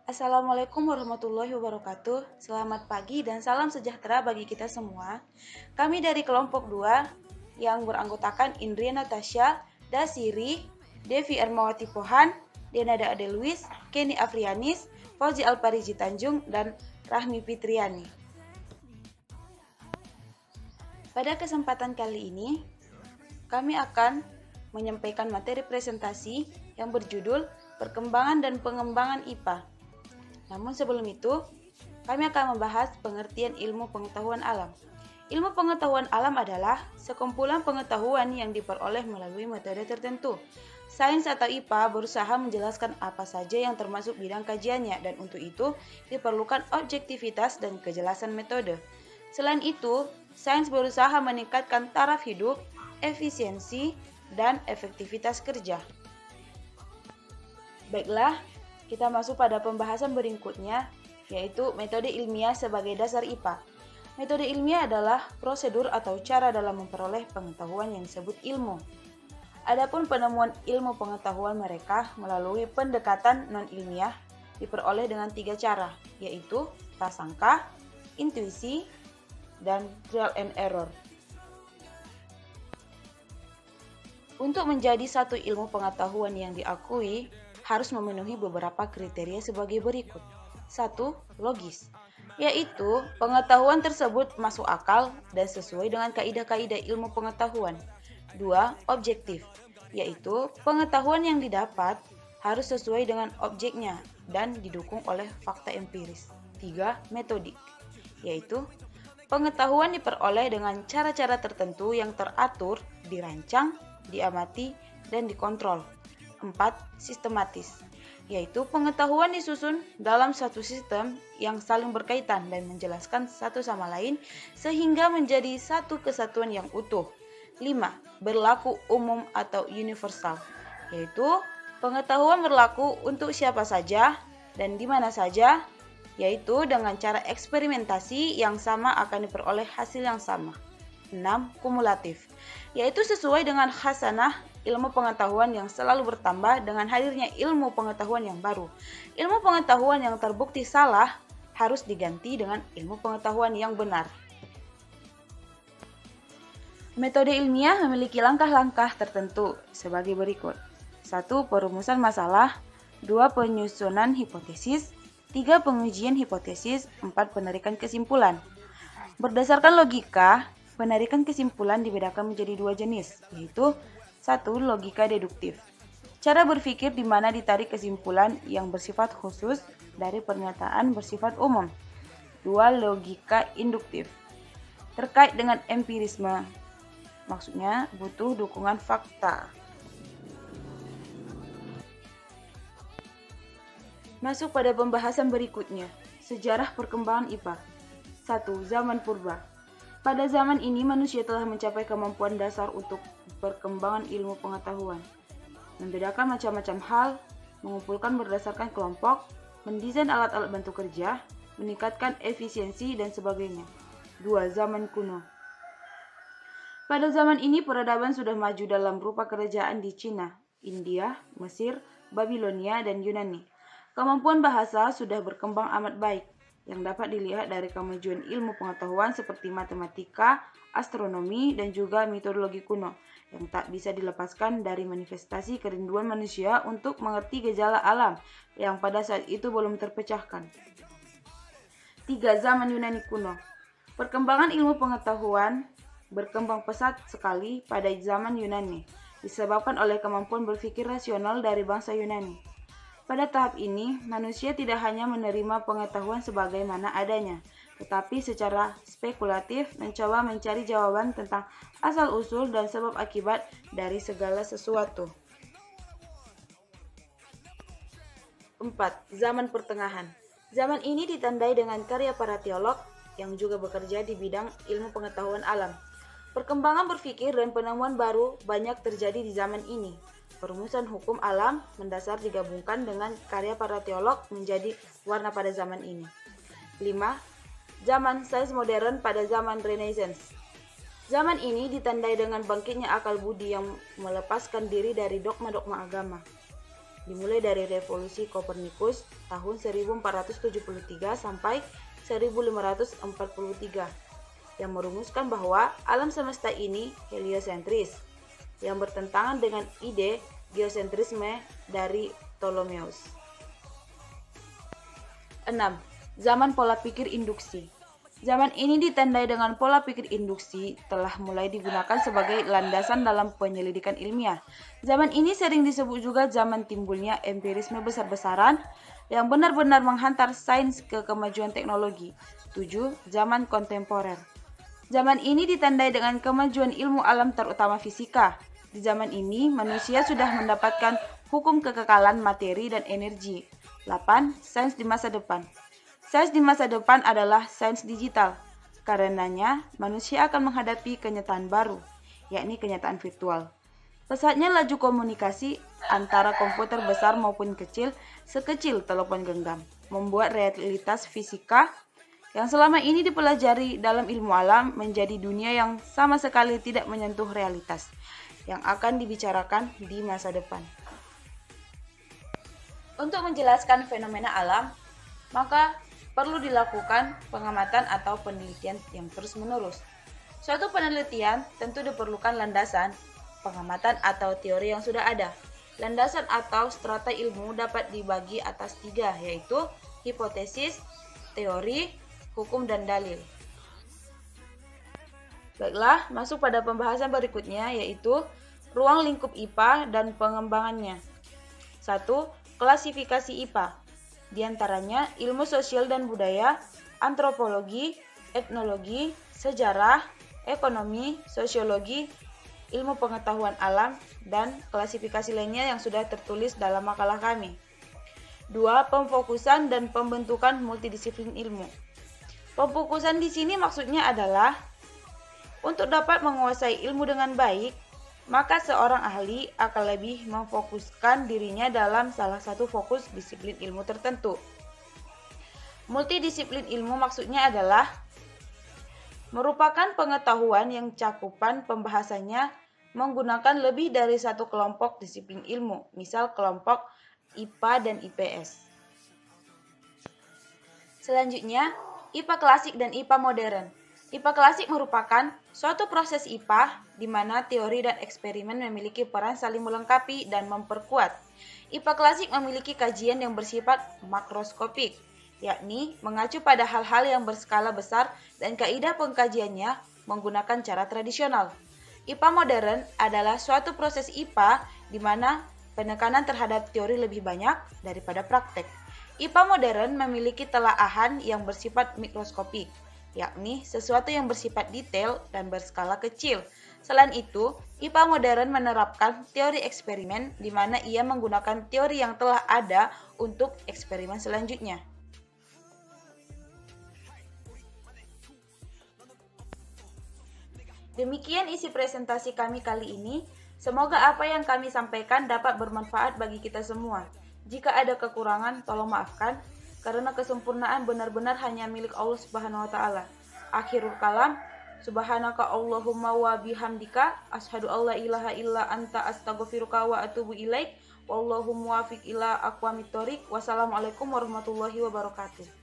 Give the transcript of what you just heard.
Assalamualaikum warahmatullahi wabarakatuh. Selamat pagi dan salam sejahtera bagi kita semua. Kami dari kelompok 2 yang beranggotakan Indria Natasha, Dasiri, Devi Ermawati Pohan, Denada Ade Luis, Kenny Afrianis, Fauzi Alpariji Tanjung, dan Rahmi Fitriani. Pada kesempatan kali ini, kami akan menyampaikan materi presentasi yang berjudul Perkembangan dan Pengembangan IPA. Namun sebelum itu, kami akan membahas pengertian ilmu pengetahuan alam. Ilmu pengetahuan alam adalah sekumpulan pengetahuan yang diperoleh melalui metode tertentu. Sains atau IPA berusaha menjelaskan apa saja yang termasuk bidang kajiannya, dan untuk itu diperlukan objektivitas dan kejelasan metode. Selain itu, sains berusaha meningkatkan taraf hidup, efisiensi, dan efektivitas kerja. Baiklah, kita masuk pada pembahasan berikutnya, yaitu metode ilmiah sebagai dasar IPA. Metode ilmiah adalah prosedur atau cara dalam memperoleh pengetahuan yang disebut ilmu. Adapun penemuan ilmu pengetahuan mereka melalui pendekatan non-ilmiah diperoleh dengan 3 cara, yaitu prasangka, intuisi, dan trial and error. Untuk menjadi satu ilmu pengetahuan yang diakui, harus memenuhi beberapa kriteria sebagai berikut. 1. Logis, yaitu pengetahuan tersebut masuk akal dan sesuai dengan kaidah-kaidah ilmu pengetahuan. 2. Objektif, yaitu pengetahuan yang didapat harus sesuai dengan objeknya dan didukung oleh fakta empiris. 3. Metodik, yaitu pengetahuan diperoleh dengan cara-cara tertentu yang teratur, dirancang, diamati, dan dikontrol. 4. Sistematis, yaitu pengetahuan disusun dalam satu sistem yang saling berkaitan dan menjelaskan satu sama lain sehingga menjadi satu kesatuan yang utuh. 5. Berlaku umum atau universal, yaitu pengetahuan berlaku untuk siapa saja dan di mana saja, yaitu dengan cara eksperimentasi yang sama akan diperoleh hasil yang sama. 6. Kumulatif, yaitu sesuai dengan khasanah ilmu pengetahuan yang selalu bertambah dengan hadirnya ilmu pengetahuan yang baru. Ilmu pengetahuan yang terbukti salah harus diganti dengan ilmu pengetahuan yang benar. Metode ilmiah memiliki langkah-langkah tertentu sebagai berikut. 1. Perumusan masalah. 2. Penyusunan hipotesis. 3. Pengujian hipotesis. 4. Penarikan kesimpulan. Berdasarkan logika, penarikan kesimpulan dibedakan menjadi 2 jenis, yaitu 1. Logika deduktif, cara berpikir di mana ditarik kesimpulan yang bersifat khusus dari pernyataan bersifat umum. 2. Logika induktif, terkait dengan empirisme, maksudnya butuh dukungan fakta. Masuk pada pembahasan berikutnya, sejarah perkembangan IPA. 1. Zaman purba. Pada zaman ini manusia telah mencapai kemampuan dasar untuk perkembangan ilmu pengetahuan, membedakan macam-macam hal, mengumpulkan berdasarkan kelompok, mendesain alat-alat bantu kerja, meningkatkan efisiensi, dan sebagainya. 2. Zaman kuno. Pada zaman ini peradaban sudah maju dalam rupa kerajaan di Cina, India, Mesir, Babilonia, dan Yunani. Kemampuan bahasa sudah berkembang amat baik, yang dapat dilihat dari kemajuan ilmu pengetahuan seperti matematika, astronomi, dan juga mitologi kuno, yang tak bisa dilepaskan dari manifestasi kerinduan manusia untuk mengerti gejala alam yang pada saat itu belum terpecahkan. 3. Zaman Yunani kuno. Perkembangan ilmu pengetahuan berkembang pesat sekali pada zaman Yunani, disebabkan oleh kemampuan berpikir rasional dari bangsa Yunani. Pada tahap ini, manusia tidak hanya menerima pengetahuan sebagaimana adanya, tetapi secara spekulatif mencoba mencari jawaban tentang asal-usul dan sebab akibat dari segala sesuatu. 4. Zaman pertengahan. Zaman ini ditandai dengan karya para teolog yang juga bekerja di bidang ilmu pengetahuan alam. Perkembangan berpikir dan penemuan baru banyak terjadi di zaman ini. Perumusan hukum alam mendasar digabungkan dengan karya para teolog menjadi warna pada zaman ini. 5. Zaman sains modern pada zaman Renaissance. Zaman ini ditandai dengan bangkitnya akal budi yang melepaskan diri dari dogma-dogma agama. dimulai dari revolusi Kopernikus tahun 1473 sampai 1543, yang merumuskan bahwa alam semesta ini heliosentris, yang bertentangan dengan ide geosentrisme dari Ptolemeus. 6. Zaman pola pikir induksi. Zaman ini ditandai dengan pola pikir induksi telah mulai digunakan sebagai landasan dalam penyelidikan ilmiah. Zaman ini sering disebut juga zaman timbulnya empirisme besar-besaran yang benar-benar menghantar sains ke kemajuan teknologi. 7. Zaman kontemporer. Zaman ini ditandai dengan kemajuan ilmu alam terutama fisika. Di zaman ini manusia sudah mendapatkan hukum kekekalan materi dan energi. 8. Sains di masa depan. Sains di masa depan adalah sains digital. Karenanya, manusia akan menghadapi kenyataan baru, yakni kenyataan virtual. Pesatnya laju komunikasi antara komputer besar maupun kecil, sekecil telepon genggam, membuat realitas fisika yang selama ini dipelajari dalam ilmu alam menjadi dunia yang sama sekali tidak menyentuh realitas yang akan dibicarakan di masa depan. Untuk menjelaskan fenomena alam, maka perlu dilakukan pengamatan atau penelitian yang terus-menerus. Suatu penelitian tentu diperlukan landasan, pengamatan atau teori yang sudah ada. Landasan atau strata ilmu dapat dibagi atas 3, yaitu hipotesis, teori, hukum, dan dalil. Baiklah, masuk pada pembahasan berikutnya, yaitu ruang lingkup IPA dan pengembangannya. 1. Klasifikasi IPA. Di antaranya ilmu sosial dan budaya, antropologi, etnologi, sejarah, ekonomi, sosiologi, ilmu pengetahuan alam, dan klasifikasi lainnya yang sudah tertulis dalam makalah kami. 2. Pemfokusan dan pembentukan multidisiplin ilmu. Pemfokusan di sini maksudnya adalah untuk dapat menguasai ilmu dengan baik, maka seorang ahli akan lebih memfokuskan dirinya dalam salah satu fokus disiplin ilmu tertentu. Multidisiplin ilmu maksudnya adalah merupakan pengetahuan yang cakupan pembahasannya menggunakan lebih dari satu kelompok disiplin ilmu, misal kelompok IPA dan IPS. Selanjutnya, IPA klasik dan IPA modern. IPA klasik merupakan suatu proses IPA di mana teori dan eksperimen memiliki peran saling melengkapi dan memperkuat. IPA klasik memiliki kajian yang bersifat makroskopik, yakni mengacu pada hal-hal yang berskala besar dan kaidah pengkajiannya menggunakan cara tradisional. IPA modern adalah suatu proses IPA di mana penekanan terhadap teori lebih banyak daripada praktek. IPA modern memiliki telaahan yang bersifat mikroskopik, yakni sesuatu yang bersifat detail dan berskala kecil. Selain itu, IPA modern menerapkan teori eksperimen di mana ia menggunakan teori yang telah ada untuk eksperimen selanjutnya. Demikian isi presentasi kami kali ini. Semoga apa yang kami sampaikan dapat bermanfaat bagi kita semua. Jika ada kekurangan, tolong maafkan, karena kesempurnaan benar-benar hanya milik Allah Subhanahu wa Ta'ala. Akhirul kalam, subhanaka Allahumma wa bihamdika, ashhadu alla ilaha illa anta astaghfiruka wa atubu ilaik, wallahu muwaffiq ila aqwamit thoriq. Wassalamualaikum warahmatullahi wabarakatuh.